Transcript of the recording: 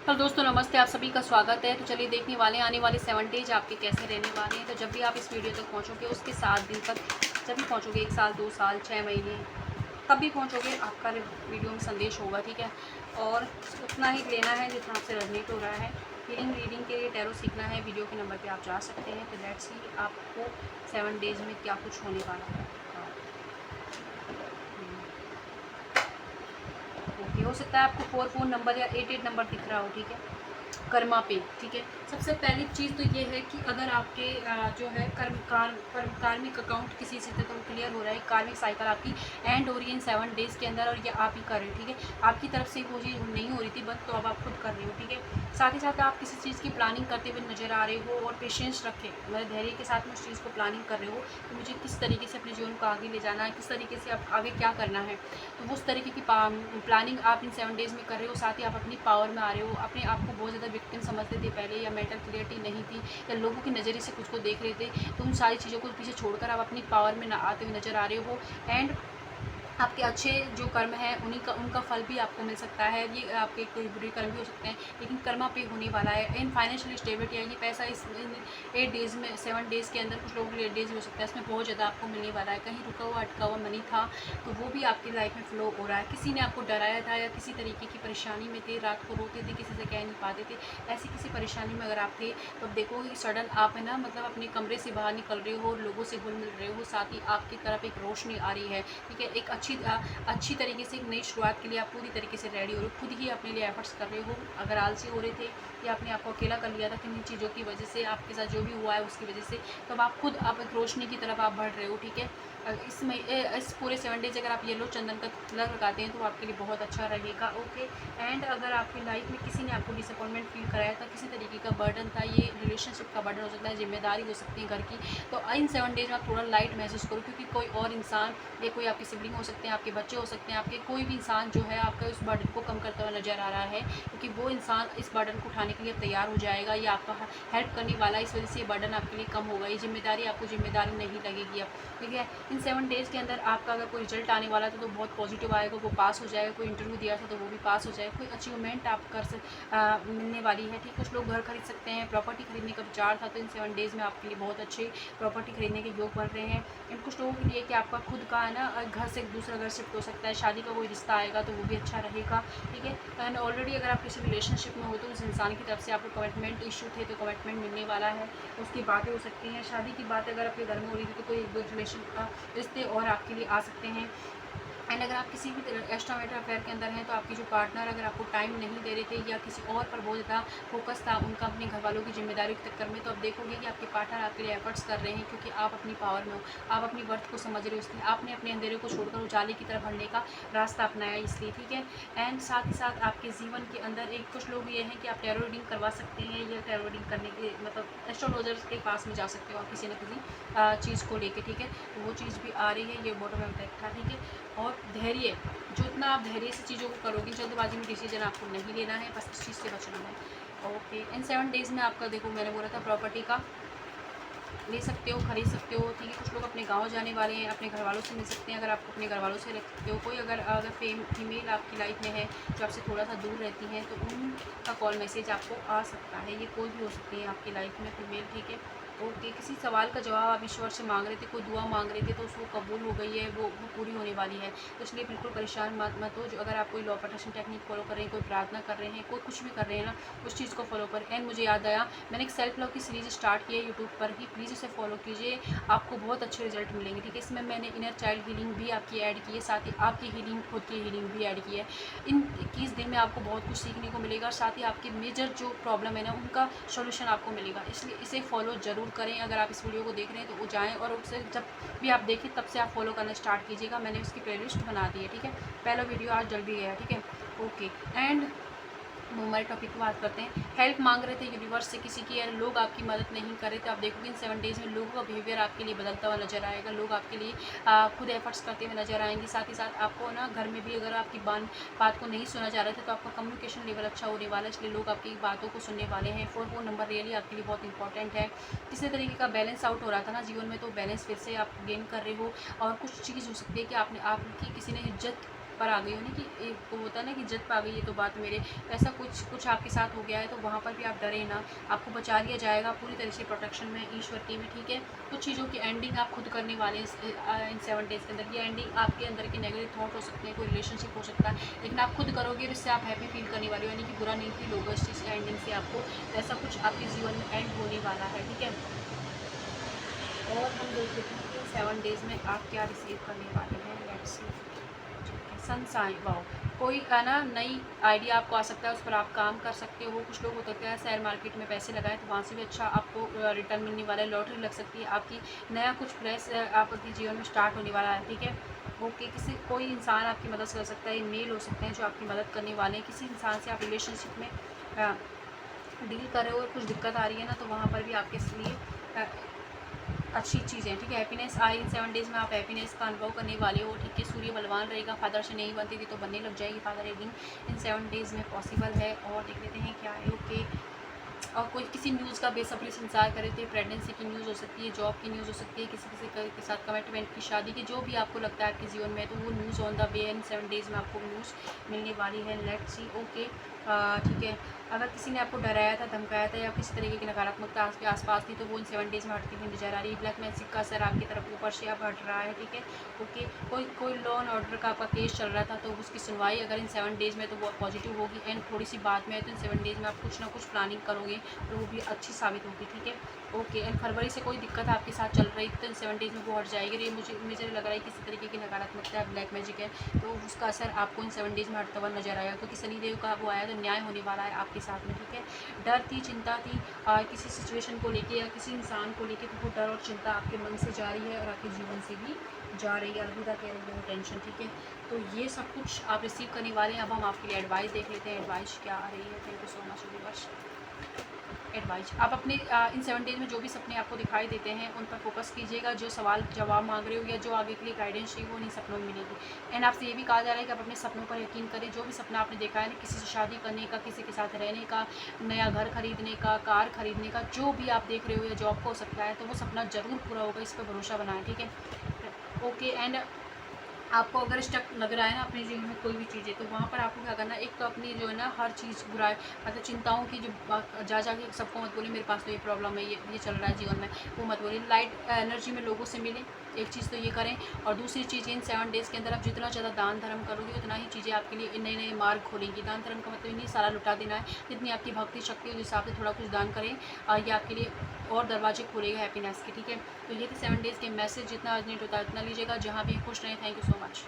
Hello दोस्तों, नमस्ते। आप सभी का स्वागत है। तो चलिए देखने वाले हैं आने वाले 7 डेज आपके कैसे रहने वाले हैं। तो जब भी आप इस वीडियो तक पहुंचोगे, उसके 7 दिन तक जब भी पहुंचोगे, 1 साल, 2 साल, 6 महीने, तब भी पहुंचोगे, आपका वीडियो में संदेश होगा, ठीक है। और उतना ही लेना है जितना आपसे रेजोनेट हो रहा है। रीडिंग के लिए टैरो सीखना है, वीडियो के नंबर पर आप जा सकते हैं। तो लेट्स सी आपको 7 डेज में क्या कुछ होने वाला है। ओके, हो सकता है आपको 4 नंबर या 8 नंबर दिख रहा हो, ठीक है। कर्मा पे, ठीक है। सबसे पहली चीज़ तो ये है कि अगर आपके जो है कार्मिक अकाउंट किसी से तो क्लियर हो रहा है, कार्मिक साइकिल आपकी एंड हो रही है इन 7 डेज़ के अंदर, और ये आप ही कर रहे हो, ठीक है। आपकी तरफ से वो चीज़ नहीं हो रही थी बंद, तो अब आप खुद कर रहे हो, ठीक है। साथ ही साथ आप किसी चीज़ की प्लानिंग करते हुए नज़र आ रहे हो, और पेशेंस रखें, मतलब धैर्य के साथ में उस चीज़ को प्लानिंग कर रहे हो कि मुझे किस तरीके से अपने जीवन को आगे ले जाना है, किस तरीके से आप आगे क्या करना है। तो उस तरीके की प्लानिंग आप इन 7 डेज़ में कर रहे हो। साथ ही आप अपनी पावर में आ रहे हो। अपने आप को बहुत ज़्यादा विक्टिम समझते थे पहले, या मेंटल क्लियरिटी नहीं थी, या लोगों के नज़रिए से खुद को देख रहे थे। तो उन सारी चीज़ों को पीछे छोड़कर आप अपनी पावर में ना आते हुए नज़र आ रहे हो। एंड आपके अच्छे जो कर्म हैं उनका फल भी आपको मिल सकता है। ये आपके कोई बुरे कर्म भी हो सकते हैं, लेकिन कर्मा पे होने वाला है। इन फाइनेंशियल स्टेबिलिटी आएगी, पैसा इस 8 डेज़ में, 7 डेज़ के अंदर, कुछ लोगों के लिए 8 डेज़ भी हो सकता है, इसमें बहुत ज़्यादा आपको मिलने वाला है। कहीं रुका हुआ अटका हुआ मनी था, तो वो भी आपकी लाइफ में फ्लो हो रहा है। किसी ने आपको डराया था, या किसी तरीके की परेशानी में थे, रात को रोते थे, किसी से कह नहीं पाते थे, ऐसी किसी परेशानी में अगर आप थे, तो अब देखोगे कि सडन आप है ना, मतलब अपने कमरे से बाहर निकल रहे हो, लोगों से घुल मिल रहे हो, साथ ही आपकी तरफ एक रोशनी आ रही है, ठीक है। एक अच्छी तरीके से एक नई शुरुआत के लिए आप पूरी तरीके से रेडी हो रहे हो, खुद ही अपने लिए एफर्ट्स कर रहे हो। अगर आलसी हो रहे थे, या अपने आप को अकेला कर लिया था किन्हीं चीज़ों की वजह से, आपके साथ जो भी हुआ है उसकी वजह से, तो अब आप खुद आप एक रोशनी की तरफ आप बढ़ रहे हो, ठीक है। इस पूरे 7 डेज अगर आप येलो चंदन का तिलक लगाते हैं, तो आपके लिए बहुत अच्छा रहेगा, ओके। एंड अगर आपकी लाइफ में किसी ने आपको डिसअपॉइंटमेंट फील कराया था, किसी तरीके का बर्डन था, ये रिलेशनशिप का बर्डन हो सकता है, जिम्मेदारी हो सकती है घर की, तो इन 7 डेज में आप थोड़ा लाइट महसूस करो, क्योंकि कोई और इंसान, या कोई आपके सिबलिंग हो सकते हैं, आपके बच्चे हो सकते हैं, आपके कोई भी इंसान जो है आपका उस बर्डन को कम करता हुआ नज़र आ रहा है, क्योंकि वो इंसान इस बर्डन को उठाने के लिए तैयार हो जाएगा, या आपका हेल्प करने वाला है। इस वजह से ये बर्डन आपके लिए कम होगा, ये जिम्मेदारी आपको जिम्मेदारी नहीं लगेगी अब, ठीक है। इन 7 डेज़ के अंदर आपका अगर कोई रिजल्ट आने वाला था, तो बहुत पॉजिटिव आएगा, वो पास हो जाएगा। कोई इंटरव्यू दिया था, तो वो भी पास हो जाएगा। कोई अचीवमेंट आप मिलने वाली है, ठीक। कुछ लोग घर खरीद सकते हैं, प्रॉपर्टी खरीदने का विचार था, तो इन 7 डेज़ में आपके लिए बहुत अच्छे प्रॉपर्टी खरीदने के योग बन रहे हैं। इन कुछ लोगों के लिए कि आपका खुद का है ना, घर से दूसरा घर शिफ्ट हो सकता है, शादी का कोई रिश्ता आएगा, तो वो भी अच्छा रहेगा, ठीक है। एंड ऑलरेडी अगर आप किसी रिलेशनशिप में हो, तो उस इंसान की तरफ से आपको कमिटमेंट इशू थे, तो कमिटमेंट मिलने वाला है, उसकी बातें हो सकती हैं। शादी की बात अगर आपके घर में हो रही थी, तो कोई 2 रिलेशन का रिश्ते और आपके लिए आ सकते हैं। एंड अगर आप किसी भी एक्स्ट्रा मैरिटल अफेयर के अंदर हैं, तो आपकी जो पार्टनर अगर आपको टाइम नहीं दे रहे थे, या किसी और पर बहुत ज़्यादा फोकस था उनका अपने घर वालों की जिम्मेदारी के चक्कर में, तो अब देखोगे कि आपके पार्टनर आपके लिए एफर्ट्स कर रहे हैं, क्योंकि आप अपनी पावर में हो, आप अपनी वर्थ को समझ रहे हो, इसलिए आपने अपने अंधेरे को छोड़कर उजाले की तरफ बढ़ने का रास्ता अपनाया, इसलिए, ठीक है। एंड साथ ही साथ आपके जीवन के अंदर एक कुछ लोग ये हैं कि आप टैरो रीडिंग करवा सकते हैं, या टैरो रीडिंग करने के मतलब एस्ट्रोलॉजर्स के पास में जा सकते हो आप किसी न किसी चीज़ को लेके, ठीक है। तो वो चीज़ भी आ रही है, ये बॉटम में था, ठीक है। और धैर्य, जितना आप धैर्य से चीज़ों को करोगे, जल्दबाजी में डिसीजन आपको नहीं लेना है, बस इस चीज़ से बचना है, ओके। इन 7 डेज़ में आपका देखो, मैंने बोला था प्रॉपर्टी का ले सकते हो, खरीद सकते हो, ठीक है। कुछ लोग अपने गांव जाने वाले हैं, अपने घर वालों से मिल सकते हैं, अगर आप अपने घर वालों से रह सकते हो। कोई अगर अगर फीमेल आपकी लाइफ में है, जो आपसे थोड़ा सा दूर रहती हैं, तो उनका कॉल मैसेज आपको आ सकता है, ये कोई भी हो सकती है आपकी लाइफ में फीमेल, ठीक है, ओके। किसी सवाल का जवाब आप ईश्वर से मांग रहे थे, कोई दुआ मांग रहे थे, तो उसको कबूल हो गई है, वो पूरी होने वाली है, तो इसलिए बिल्कुल परेशान मत हो। जो अगर आप कोई लॉ प्रोटेक्शन टेक्निक फॉलो कर रहे हैं, कोई प्रार्थना कर रहे हैं, कोई कुछ भी कर रहे हैं ना, उस चीज़ को फॉलो करें। एंड मुझे याद आया, मैंने एक सेल्फ लव की सीरीज़ स्टार्ट की है यूट्यूब पर ही, प्लीज़ उसे फॉलो कीजिए, आपको बहुत अच्छे रिजल्ट मिलेंगे, ठीक है। इसमें मैंने इनर चाइल्ड हीलिंग भी आपकी ऐड की है, साथ ही आपकी हीलिंग, खुद की हीलिंग भी ऐड की है। इन 21 दिन में आपको बहुत कुछ सीखने को मिलेगा, साथ ही आपकी मेजर जो प्रॉब्लम है ना, उनका सोल्यूशन आपको मिलेगा, इसलिए इसे फॉलो ज़रूर करें। अगर आप इस वीडियो को देख रहे हैं, तो वो जाएँ, और उसे जब भी आप देखें, तब से आप फॉलो करना स्टार्ट कीजिएगा। मैंने उसकी प्लेलिस्ट बना दी है, ठीक है। पहला वीडियो आज जल्दी गया है, ठीक है, ओके। एंड हमारे टॉपिक की बात करते हैं। हेल्प मांग रहे थे यूनिवर्स से किसी की, लोग आपकी मदद नहीं कर रहे थे, आप देखोगे इन 7 डेज़ में लोगों का बिहेवियर आपके लिए बदलता हुआ नजर आएगा, लोग आपके लिए खुद एफर्ट्स करते हुए नजर आएंगे। साथ ही साथ आपको ना, घर में भी अगर आपकी बात को नहीं सुना जा रहा था, तो आपका कम्युनिकेशन लेवल अच्छा होने वाला है, इसलिए लोग आपकी बातों को सुनने वाले हैं। 4 नंबर रियली आपके लिए बहुत इंपॉर्टेंट है। किसी तरीके का बैलेंस आउट हो रहा था ना जीवन में, तो बैलेंस फिर से आप गेन कर रहे हो। और कुछ चीज़ हो सकती है कि आपकी किसी ने इज्जत पर आ गई हो, नहीं कि एक वो होता है ना कि जिद पा गई है तो बात मेरे, ऐसा कुछ आपके साथ हो गया है तो वहाँ पर भी आप डरे ना, आपको बचा लिया जाएगा पूरी तरह से प्रोटेक्शन में ईश्वर की में, ठीक है। कुछ चीज़ों की एंडिंग आप खुद करने वाले हैं इन 7 डेज़ के अंदर। ये एंडिंग आपके अंदर के नेगेटिव थॉट हो सकते हैं, कोई रिलेशनशिप हो सकता है, लेकिन आप खुद करोगे, इससे आप हैप्पी फील करने वाले हो, यानी कि बुरा नहीं फील होगा इस चीज़ एंडिंग से आपको। ऐसा कुछ आपके जीवन में एंड होने वाला है, ठीक है। और हम देख लेते हैं कि 7 डेज़ में आप क्या रिसीव करने वाले हैं। लेट्स सी, ठीक है। सनशाइन, वाओ, कोई है ना नई आइडिया आपको आ सकता है, उस पर आप काम कर सकते हो। कुछ लोग हो सकता है शेयर मार्केट में पैसे लगाएं तो वहाँ से भी अच्छा आपको रिटर्न मिलने वाला है। लॉटरी लग सकती है आपकी, नया कुछ फ्रेश आपके जीवन में स्टार्ट होने वाला है, ठीक है। ओके, कोई इंसान आपकी मदद कर सकता है, मेल हो सकते हैं जो आपकी मदद करने वाले हैं। किसी इंसान से आप रिलेशनशिप में डील कर रहे हो और कुछ दिक्कत आ रही है ना, तो वहाँ पर भी आपके लिए अच्छी चीज़ें, ठीक है। हैप्पीनेस आई इन 7 डेज़ में, आप हैप्पीनेस का अनुभव करने वाले हो, ठीक है। सूर्य बलवान रहेगा, फादर से नहीं बनती थी तो बनने लग जाएगी फादर, एक दिन इन 7 डेज़ में पॉसिबल है। और देख लेते हैं क्या है। ओके, और कोई किसी न्यूज़ का बेसब्री से इंतजार कर रहे थे, प्रेगनेंसी की न्यूज़ हो सकती है, जॉब की न्यूज़ हो सकती है, किसी किसी के साथ कमिटमेंट की, शादी की, जो भी आपको लगता है आपके जीवन में, तो वो news on the way in 7 days में आपको न्यूज़ मिलने वाली है। लेट्स सी, ओके, ठीक है। अगर किसी ने आपको डराया था, धमकाया था या किसी तरीके की नकारात्मकता आपके आसपास थी तो वो इन 7 डेज़ में हटती हुई नजर आ रही है। ब्लैक मैजिक का असर आपकी तरफ ऊपर से अब हट रहा है, ठीक है। ओके, कोई लॉ एंड ऑर्डर का आपका केस चल रहा था तो उसकी सुनवाई अगर इन 7 डेज़ में तो वो पॉजिटिव होगी। एंड थोड़ी सी बात में है तो इन 7 डेज़ में आप कुछ ना कुछ प्लानिंग करोगे तो वो भी अच्छी साबित होगी, ठीक है। ओके, एंड फरवरी से कोई दिक्कत आपके साथ चल रही थी तो इन 7 डेज़ में वो हट जाएगी। ये मुझे लग रहा है किसी तरीके की नकारात्मकता है, ब्लैक मैजिक है, तो उसका असर आपको इन 7 डेज़ में हटता हुआ नजर आएगा, क्योंकि शनिदेव का वो आया तो न्याय होने वाला है आपके साथ में, ठीक है। डर थी, चिंता थी किसी सिचुएशन को लेके या किसी इंसान को लेके, तो वो डर और चिंता आपके मन से जा रही है और आपके जीवन से भी जा रही है, अलविदा कह रही है वो टेंशन, ठीक है। तो ये सब कुछ आप रिसीव करने वाले हैं। अब हम आपके लिए एडवाइस देख लेते हैं, एडवाइस क्या आ रही है। Thank you so much viewers. Advice, आप अपने इन 7 डेज़ में जो भी सपने आपको दिखाई देते हैं उन पर फोकस कीजिएगा। जो सवाल जवाब मांग रहे हो या जो आगे के लिए गाइडेंस चाहिए वो उन्हीं सपनों में मिलेगी। एंड आपसे ये भी कहा जा रहा है कि आप अपने सपनों पर यकीन करें। जो भी सपना आपने देखा है ना, किसी से शादी करने का, किसी के साथ रहने का, नया घर खरीदने का, कार खरीदने का, जो भी आप देख रहे हो या जॉब को हो सकता है, तो वो सपना ज़रूर पूरा होगा, इस पर भरोसा बनाएं, ठीक है। ओके, एंड आपको अगर स्टक लग रहा है ना अपने जीवन में कोई भी चीज़ है तो वहाँ पर आपको क्या करना है, एक तो अपनी जो है ना हर चीज़ बुराई मतलब चिंताओं की जो जा के सबको मत बोले मेरे पास तो ये प्रॉब्लम है, ये चल रहा है जीवन में, वो मत बोले। लाइट एनर्जी में लोगों से मिलें, एक चीज़ तो ये करें। और दूसरी चीज़, इन 7 डेज़ के अंदर आप जितना ज़्यादा दान धर्म करोगे उतना ही चीज़ें आपके लिए नए नए मार्ग खोलेंगी। दान धर्म का मतलब नहीं सारा लुटा देना है, जितनी आपकी भक्ति शक्ति उस हिसाब से थोड़ा कुछ दान करें, ये आपके लिए और दरवाजे खोलेगा हैप्पीनेस के, ठीक है। तो ये थे 7 डेज़ के मैसेज, जितना अर्जेंट होता है उतना लीजिएगा, जहाँ भी खुश रहें। Thank you so much.